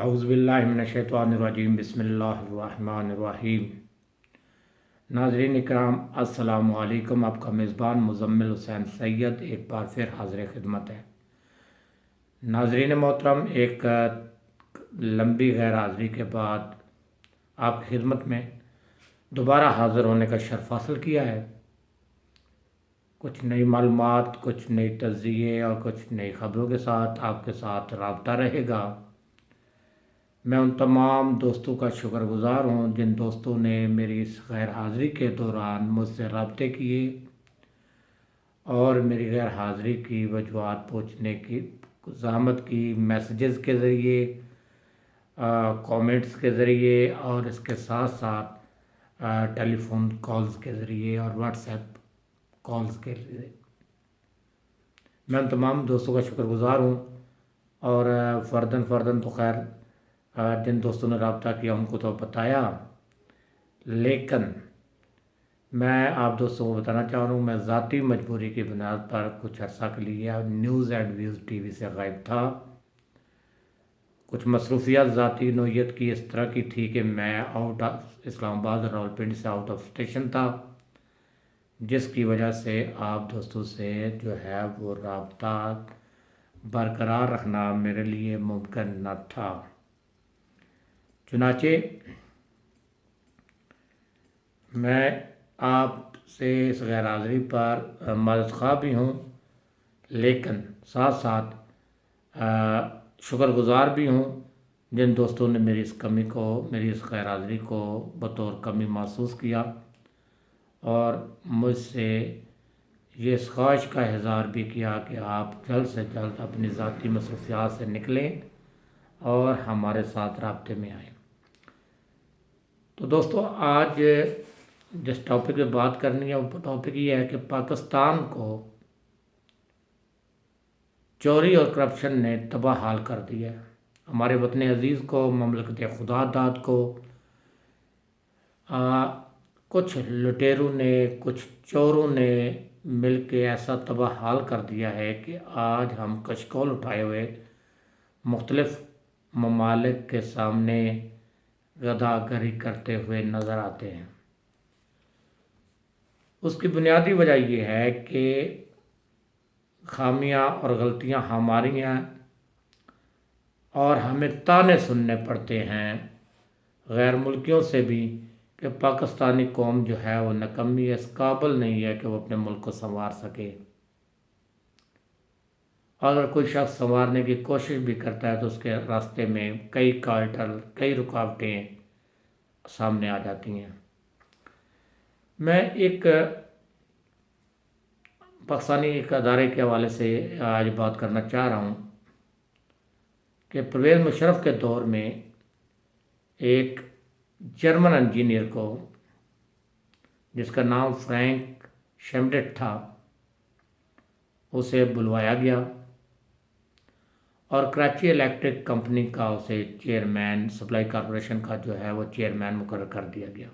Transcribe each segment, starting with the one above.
اعوذ باللہ من الشیطان الرجیم بسم اللہ الرحمن الرحیم۔ ناظرین اکرام السلام علیکم۔ آپ کا میزبان مزمل حسین سید ایک بار پھر حاضر خدمت ہے۔ ناظرین محترم، ایک لمبی غیر حاضری کے بعد آپ کی خدمت میں دوبارہ حاضر ہونے کا شرف حاصل کیا ہے۔ کچھ نئی معلومات، کچھ نئی تجزیے اور کچھ نئی خبروں کے ساتھ آپ کے ساتھ رابطہ رہے گا۔ میں ان تمام دوستوں کا شکر گزار ہوں جن دوستوں نے میری اس غیر حاضری کے دوران مجھ سے رابطے کیے اور میری غیر حاضری کی وجوہات پوچھنے کی زحمت کی، میسیجز کے ذریعے، کامنٹس کے ذریعے اور اس کے ساتھ ساتھ ٹیلی فون کالز کے ذریعے اور واٹس ایپ کالز کے ذریعے۔ میں ان تمام دوستوں کا شکر گزار ہوں اور فرداً تو خیر جن دوستوں نے رابطہ کیا ان کو تو بتایا، لیکن میں آپ دوستوں کو بتانا چاہ رہا ہوں میں ذاتی مجبوری کی بنیاد پر کچھ عرصہ کے لیے نیوز اینڈ ویوز ٹی وی سے غائب تھا۔ کچھ مصروفیات ذاتی نوعیت کی اس طرح کی تھی کہ میں آؤٹ آف اسلام آباد اور راولپنڈی سے آؤٹ آف اسٹیشن تھا، جس کی وجہ سے آپ دوستوں سے جو ہے وہ رابطہ برقرار رکھنا میرے لیے ممکن نہ تھا۔ چنانچہ میں آپ سے اس غیر حاضری پر معذرت خواہ بھی ہوں، لیکن ساتھ ساتھ شکر گزار بھی ہوں جن دوستوں نے میری اس غیر حاضری کو بطور کمی محسوس کیا اور مجھ سے یہ اس خواہش کا اظہار بھی کیا کہ آپ جلد سے جلد اپنی ذاتی مصروفیات سے نکلیں اور ہمارے ساتھ رابطے میں آئیں۔ تو دوستو، آج جس ٹاپک پہ بات کرنی ہے وہ ٹاپک یہ ہے کہ پاکستان کو چوری اور کرپشن نے تباہ حال کر دیا ہے۔ ہمارے وطن عزیز کو، مملکت خدا داد کو کچھ لٹیروں نے، کچھ چوروں نے مل کے ایسا تباہ حال کر دیا ہے کہ آج ہم کشکول اٹھائے ہوئے مختلف ممالک کے سامنے گداگری کرتے ہوئے نظر آتے ہیں۔ اس کی بنیادی وجہ یہ ہے کہ خامیاں اور غلطیاں ہماری ہیں اور ہمیں تانے سننے پڑتے ہیں غیر ملکیوں سے بھی کہ پاکستانی قوم جو ہے وہ نکمی ہے، اس قابل نہیں ہے کہ وہ اپنے ملک کو سنوار سکے۔ اگر کوئی شخص سنوارنے کی کوشش بھی کرتا ہے تو اس کے راستے میں کئی رکاوٹیں سامنے آ جاتی ہیں۔ میں ایک پاکستانی ادارے کے حوالے سے آج بات کرنا چاہ رہا ہوں کہ پرویز مشرف کے دور میں ایک جرمن انجینئر کو، جس کا نام فرینک شیمڈٹ تھا، اسے بلوایا گیا اور کراچی الیکٹرک کمپنی کا اسے چیئرمین، سپلائی کارپوریشن کا جو ہے وہ چیئرمین مقرر کر دیا گیا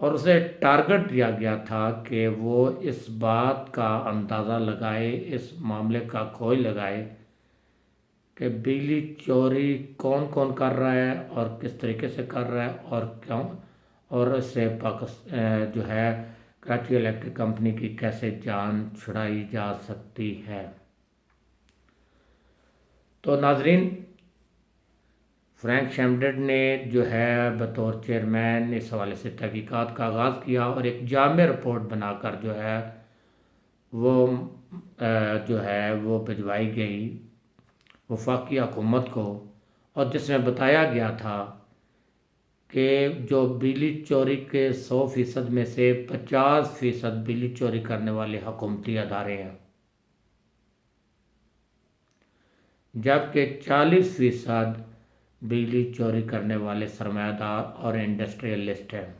اور اسے ٹارگٹ دیا گیا تھا کہ وہ اس بات کا اندازہ لگائے، اس معاملے کا کھوج لگائے کہ بجلی چوری کون کون کر رہا ہے اور کس طریقے سے کر رہا ہے اور کیوں، اور اس سے جو ہے کراچی الیکٹرک کمپنی کی کیسے جان چھڑائی جا سکتی ہے۔ تو ناظرین، فرینک شیمڈٹ نے جو ہے بطور چیئرمین اس حوالے سے تحقیقات کا آغاز کیا اور ایک جامع رپورٹ بنا کر جو ہے وہ بھجوائی گئی وفاقی حکومت کو، اور جس میں بتایا گیا تھا کہ جو بجلی چوری کے 100% میں سے 50% بجلی چوری کرنے والے حکومتی ادارے ہیں، جبکہ 40% بجلی چوری کرنے والے سرمایہ دار اور انڈسٹریلسٹ ہیں،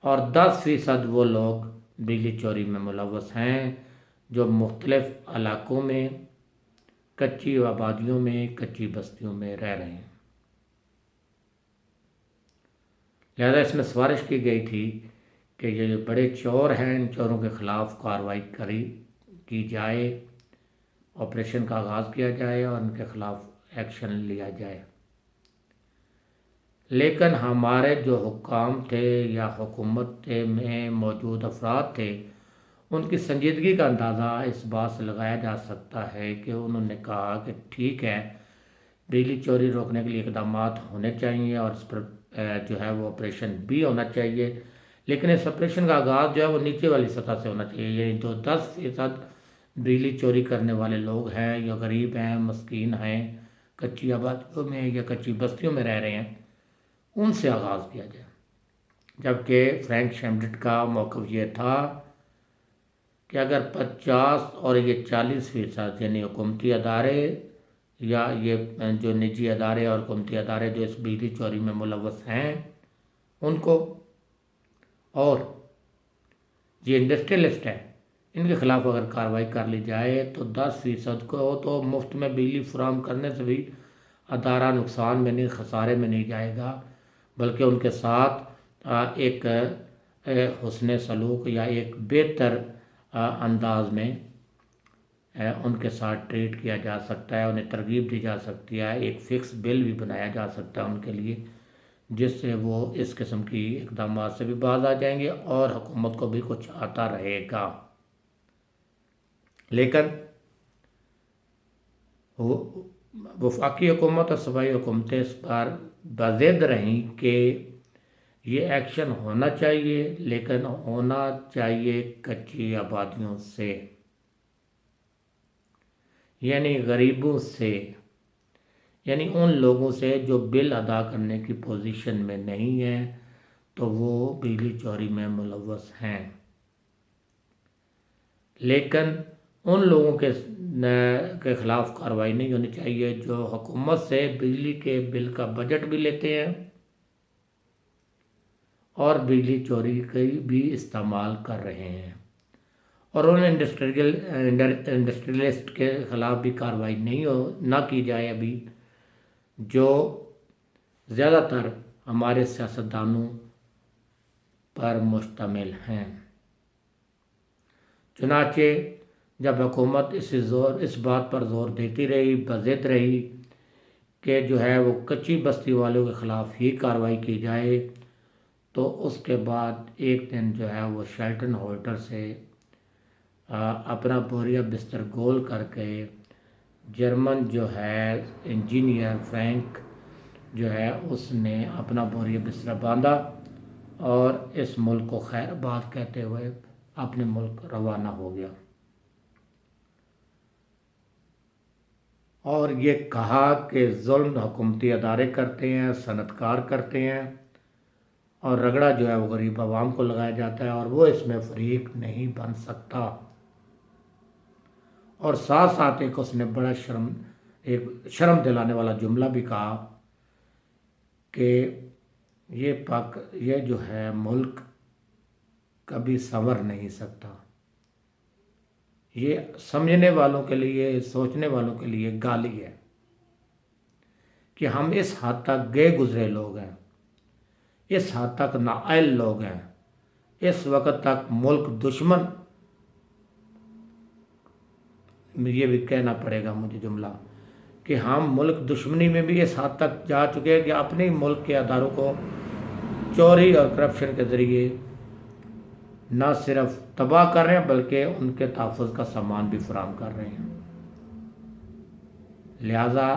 اور 10% وہ لوگ بجلی چوری میں ملوث ہیں جو مختلف علاقوں میں، کچی آبادیوں میں، کچی بستیوں میں رہ رہے ہیں۔ لہذا اس میں سفارش کی گئی تھی کہ یہ جو بڑے چور ہیں، ان چوروں کے خلاف کارروائی کی جائے آپریشن کا آغاز کیا جائے اور ان کے خلاف ایکشن لیا جائے۔ لیکن ہمارے جو حکام تھے یا حکومت میں موجود افراد تھے، ان کی سنجیدگی کا اندازہ اس بات سے لگایا جا سکتا ہے کہ انہوں نے کہا کہ ٹھیک ہے، بجلی چوری روکنے کے لیے اقدامات ہونے چاہیے اور اس پر جو ہے وہ آپریشن بھی ہونا چاہیے، لیکن اس آپریشن کا آغاز جو ہے وہ نیچے والی سطح سے ہونا چاہیے، یعنی جو 10% بجلی چوری کرنے والے لوگ ہیں یا غریب ہیں، مسکین ہیں، کچی آبادیوں میں یا کچی بستیوں میں رہ رہے ہیں، ان سے آغاز کیا جائے۔ جبکہ فرینک شیمڈٹ کا موقف یہ تھا کہ اگر 50 اور یہ 40% یعنی حکومتی ادارے یا یہ جو نجی ادارے اور حکومتی ادارے جو اس بجلی چوری میں ملوث ہیں ان کو، اور یہ انڈسٹریلسٹ ہیں ان کے خلاف اگر کارروائی کر لی جائے تو 10% کو تو مفت میں بجلی فراہم کرنے سے بھی ادارہ نقصان میں نہیں، خسارے میں نہیں جائے گا، بلکہ ان کے ساتھ ایک حسن سلوک یا ایک بہتر انداز میں ان کے ساتھ ٹریٹ کیا جا سکتا ہے، انہیں ترغیب دی جا سکتی ہے، ایک فکس بل بھی بنایا جا سکتا ہے ان کے لیے، جس سے وہ اس قسم کی اقدامات سے بھی باز آ جائیں گے اور حکومت کو بھی کچھ آتا رہے گا۔ لیکن وفاقی حکومت اور صوبائی حکومتیں اس پر بضد رہیں کہ یہ ایکشن ہونا چاہیے، لیکن ہونا چاہیے کچی آبادیوں سے، یعنی غریبوں سے، یعنی ان لوگوں سے جو بل ادا کرنے کی پوزیشن میں نہیں ہیں تو وہ بجلی چوری میں ملوث ہیں، لیکن ان لوگوں کے خلاف کارروائی نہیں ہونی چاہیے جو حکومت سے بجلی کے بل کا بجٹ بھی لیتے ہیں اور بجلی چوری کی بھی استعمال کر رہے ہیں، اور ان انڈسٹریلسٹ کے خلاف بھی کارروائی نہ کی جائے ابھی، جو زیادہ تر ہمارے سیاستدانوں پر مشتمل ہیں۔ چنانچہ جب حکومت اس بات پر زور دیتی رہی، بضد رہی کہ جو ہے وہ کچی بستی والوں کے خلاف ہی کارروائی کی جائے، تو اس کے بعد ایک دن جو ہے وہ شیلٹن ہولٹر سے اپنا بوریا بستر گول کر کے جرمن جو ہے انجینئر فرینک جو ہے اس نے اپنا بوریا بستر باندھا اور اس ملک کو خیر آباد کہتے ہوئے اپنے ملک روانہ ہو گیا، اور یہ کہا کہ ظلم حکومتی ادارے کرتے ہیں، صنعت کار کرتے ہیں، اور رگڑا جو ہے وہ غریب عوام کو لگایا جاتا ہے اور وہ اس میں فریق نہیں بن سکتا، اور ساتھ ساتھ ایک اس نے بڑا شرم دلانے والا جملہ بھی کہا کہ یہ جو ہے ملک کبھی سنور نہیں سکتا۔ یہ سمجھنے والوں کے لیے، سوچنے والوں کے لیے گالی ہے کہ ہم اس حد تک گئے گزرے لوگ ہیں، اس حد تک نااہل لوگ ہیں، اس وقت تک ملک دشمن، یہ بھی کہنا پڑے گا مجھے جملہ، کہ ہم ملک دشمنی میں بھی اس حد تک جا چکے ہیں کہ اپنے ملک کے اداروں کو چوری اور کرپشن کے ذریعے نہ صرف تباہ کر رہے ہیں بلکہ ان کے تحفظ کا سامان بھی فراہم کر رہے ہیں۔ لہذا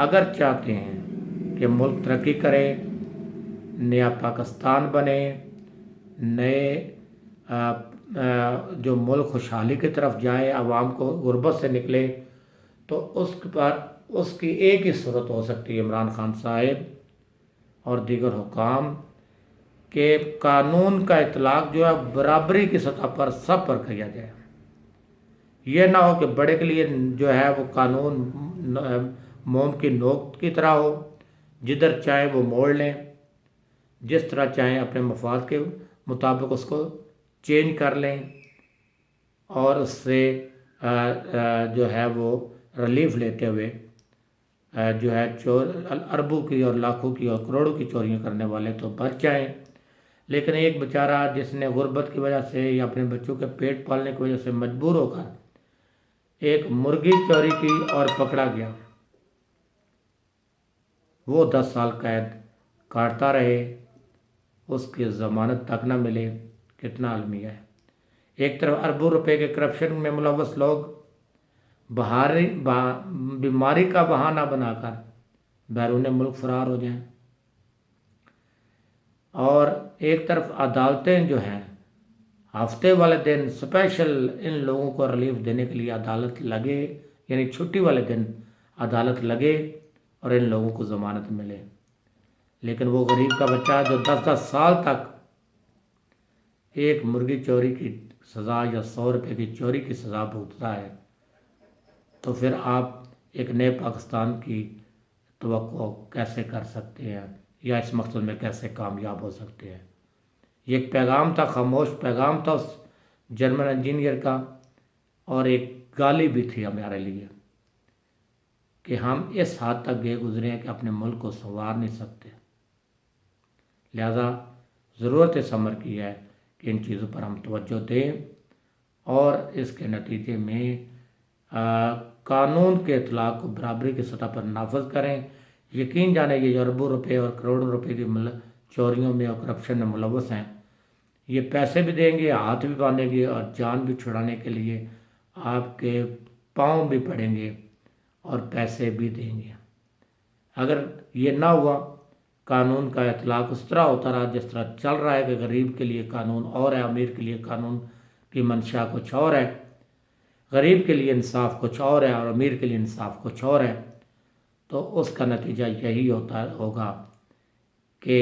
اگر چاہتے ہیں کہ ملک ترقی کرے، نیا پاکستان بنے، نئے جو ملک خوشحالی کی طرف جائے، عوام کو غربت سے نکلے، تو اس کی ایک ہی صورت ہو سکتی ہے عمران خان صاحب اور دیگر حکام، کہ قانون کا اطلاق جو ہے برابری کی سطح پر سب پر کیا جائے۔ یہ نہ ہو کہ بڑے کے لیے جو ہے وہ قانون موم کی نوک کی طرح ہو، جدھر چاہیں وہ موڑ لیں، جس طرح چاہیں اپنے مفاد کے مطابق اس کو چینج کر لیں اور اس سے جو ہے وہ ریلیف لیتے ہوئے جو ہے اربوں کی اور لاکھوں کی اور کروڑوں کی چوریاں کرنے والے تو بچ جائیں، لیکن ایک بیچارہ جس نے غربت کی وجہ سے یا اپنے بچوں کے پیٹ پالنے کی وجہ سے مجبور ہو کر ایک مرغی چوری کی اور پکڑا گیا، وہ 10 سال قید کاٹتا رہے، اس کی ضمانت تک نہ ملے۔ کتنا المیہ ہے۔ ایک طرف اربوں روپے کے کرپشن میں ملوث لوگ بیماری کا بہانہ بنا کر بیرون ملک فرار ہو جائیں، اور ایک طرف عدالتیں جو ہیں ہفتے والے دن اسپیشل ان لوگوں کو ریلیف دینے کے لیے عدالت لگے، یعنی چھٹی والے دن عدالت لگے اور ان لوگوں کو ضمانت ملے، لیکن وہ غریب کا بچہ جو 10 سال تک ایک مرغی چوری کی سزا یا 100 روپے کی چوری کی سزا بھگتتا ہے، تو پھر آپ ایک نئے پاکستان کی توقع کیسے کر سکتے ہیں یا اس مقصد میں کیسے کامیاب ہو سکتے ہیں؟ یہ ایک پیغام تھا، خاموش پیغام تھا اس جرمن انجینئر کا، اور ایک گالی بھی تھی ہمارے لیے کہ ہم اس حد تک گئے گزرے ہیں کہ اپنے ملک کو سنوار نہیں سکتے۔ لہذا ضرورت اس امر کی ہے کہ ان چیزوں پر ہم توجہ دیں اور اس کے نتیجے میں قانون کے اطلاق کو برابری کی سطح پر نافذ کریں۔ یقین جانیں یہ اربوں روپے اور کروڑوں روپے کی چوریوں میں اور کرپشن میں ملوث ہیں، یہ پیسے بھی دیں گے، ہاتھ بھی باندھیں گے، اور جان بھی چھڑانے کے لیے آپ کے پاؤں بھی پڑیں گے اور پیسے بھی دیں گے۔ اگر یہ نہ ہوا، قانون کا اطلاق اس طرح ہوتا رہا جس طرح چل رہا ہے کہ غریب کے لیے قانون اور ہے، امیر کے لیے قانون کی منشا کچھ اور ہے، غریب کے لیے انصاف کچھ اور ہے اور امیر کے لیے انصاف کچھ اور ہے، تو اس کا نتیجہ یہی ہوگا کہ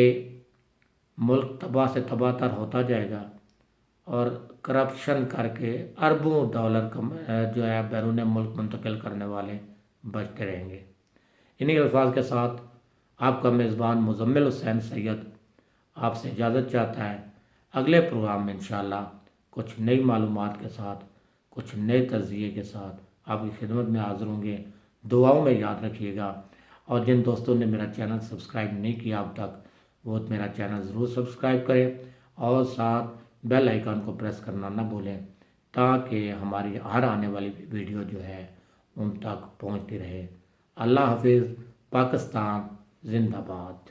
ملک تباہ سے تباہ تر ہوتا جائے گا اور کرپشن کر کے اربوں ڈالر جو ہے بیرون ملک منتقل کرنے والے بچتے رہیں گے۔ انہی الفاظ کے ساتھ آپ کا میزبان مزمل حسین سید آپ سے اجازت چاہتا ہے۔ اگلے پروگرام میں انشاءاللہ کچھ نئی معلومات کے ساتھ، کچھ نئے تجزیے کے ساتھ آپ کی خدمت میں حاضر ہوں گے۔ دعاؤں میں یاد رکھیے گا، اور جن دوستوں نے میرا چینل سبسکرائب نہیں کیا اب تک، وہ میرا چینل ضرور سبسکرائب کریں اور ساتھ بیل آئیکن کو پریس کرنا نہ بھولیں، تاکہ ہماری ہر آنے والی ویڈیو جو ہے ان تک پہنچتی رہے۔ اللہ حافظ۔ پاکستان زندہ باد۔